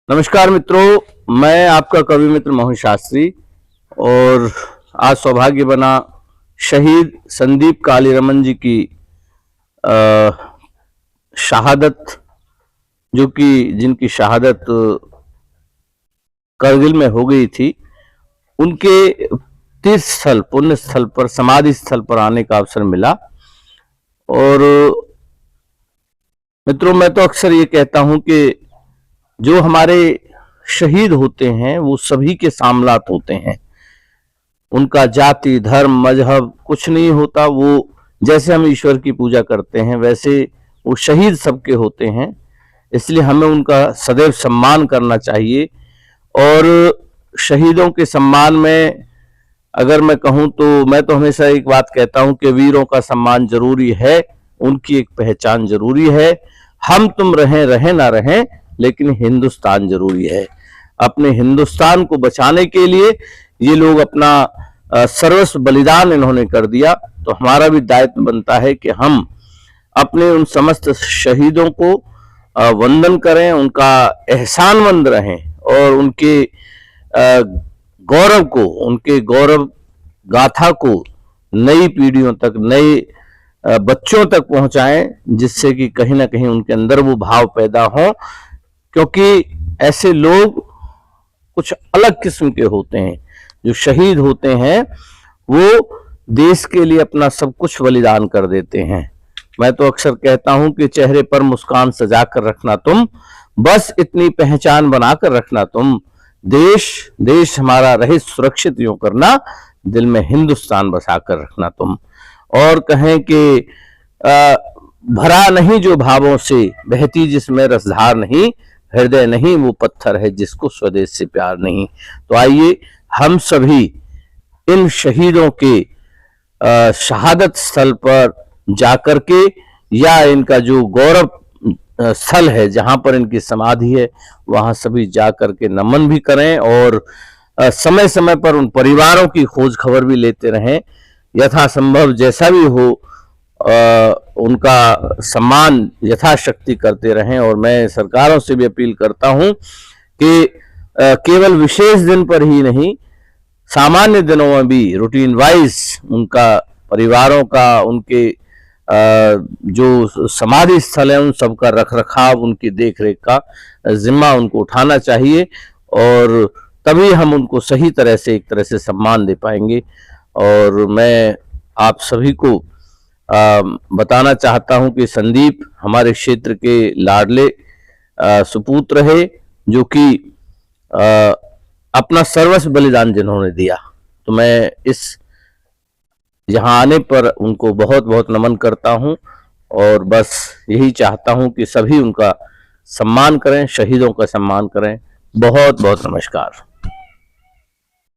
नमस्कार मित्रों, मैं आपका कवि मित्र मोहन शास्त्री। और आज सौभाग्य बना शहीद संदीप कालीरमन जी की शहादत, जो कि जिनकी शहादत करगिल में हो गई थी, उनके तीर्थ स्थल पुण्य स्थल पर समाधि स्थल पर आने का अवसर मिला। और मित्रों, मैं तो अक्सर ये कहता हूं कि जो हमारे शहीद होते हैं वो सभी के सामलात होते हैं। उनका जाति धर्म मजहब कुछ नहीं होता। वो जैसे हम ईश्वर की पूजा करते हैं वैसे वो शहीद सबके होते हैं। इसलिए हमें उनका सदैव सम्मान करना चाहिए। और शहीदों के सम्मान में अगर मैं कहूं तो मैं तो हमेशा एक बात कहता हूं कि वीरों का सम्मान जरूरी है, उनकी एक पहचान जरूरी है। हम तुम रहें ना रहें, लेकिन हिंदुस्तान जरूरी है। अपने हिंदुस्तान को बचाने के लिए ये लोग अपना सर्वस्व बलिदान इन्होंने कर दिया। तो हमारा भी दायित्व बनता है कि हम अपने उन समस्त शहीदों को वंदन करें, उनका एहसानमंद रहें और उनके गौरव को, उनके गौरव गाथा को नई पीढ़ियों तक, नए बच्चों तक पहुंचाएं, जिससे कि कहीं ना कहीं उनके अंदर वो भाव पैदा हो। क्योंकि ऐसे लोग कुछ अलग किस्म के होते हैं। जो शहीद होते हैं वो देश के लिए अपना सब कुछ बलिदान कर देते हैं। मैं तो अक्सर कहता हूं कि चेहरे पर मुस्कान सजा कर रखना तुम, बस इतनी पहचान बनाकर रखना तुम। देश हमारा रहे सुरक्षित यूं करना, दिल में हिंदुस्तान बसा कर रखना तुम। और कहें कि भरा नहीं जो भावों से, बहती जिसमें रसधार नहीं, हृदय नहीं वो पत्थर है जिसको स्वदेश से प्यार नहीं। तो आइए हम सभी इन शहीदों के शहादत स्थल पर जाकर के, या इनका जो गौरव स्थल है जहां पर इनकी समाधि है, वहां सभी जाकर के नमन भी करें और समय समय पर उन परिवारों की खोज खबर भी लेते रहें। यथासंभव जैसा भी हो उनका सम्मान यथाशक्ति करते रहें। और मैं सरकारों से भी अपील करता हूं कि केवल विशेष दिन पर ही नहीं, सामान्य दिनों में भी रूटीन वाइज उनका, परिवारों का, उनके जो समाधि स्थल है उन सब का रख रखाव, उनकी देख रेख का जिम्मा उनको उठाना चाहिए। और तभी हम उनको सही तरह से, एक तरह से सम्मान दे पाएंगे। और मैं आप सभी को बताना चाहता हूं कि संदीप हमारे क्षेत्र के लाडले सुपुत्र है, जो कि अपना सर्वस्व बलिदान जिन्होंने दिया। तो मैं इस यहाँ आने पर उनको बहुत बहुत नमन करता हूं और बस यही चाहता हूं कि सभी उनका सम्मान करें, शहीदों का सम्मान करें। बहुत बहुत नमस्कार।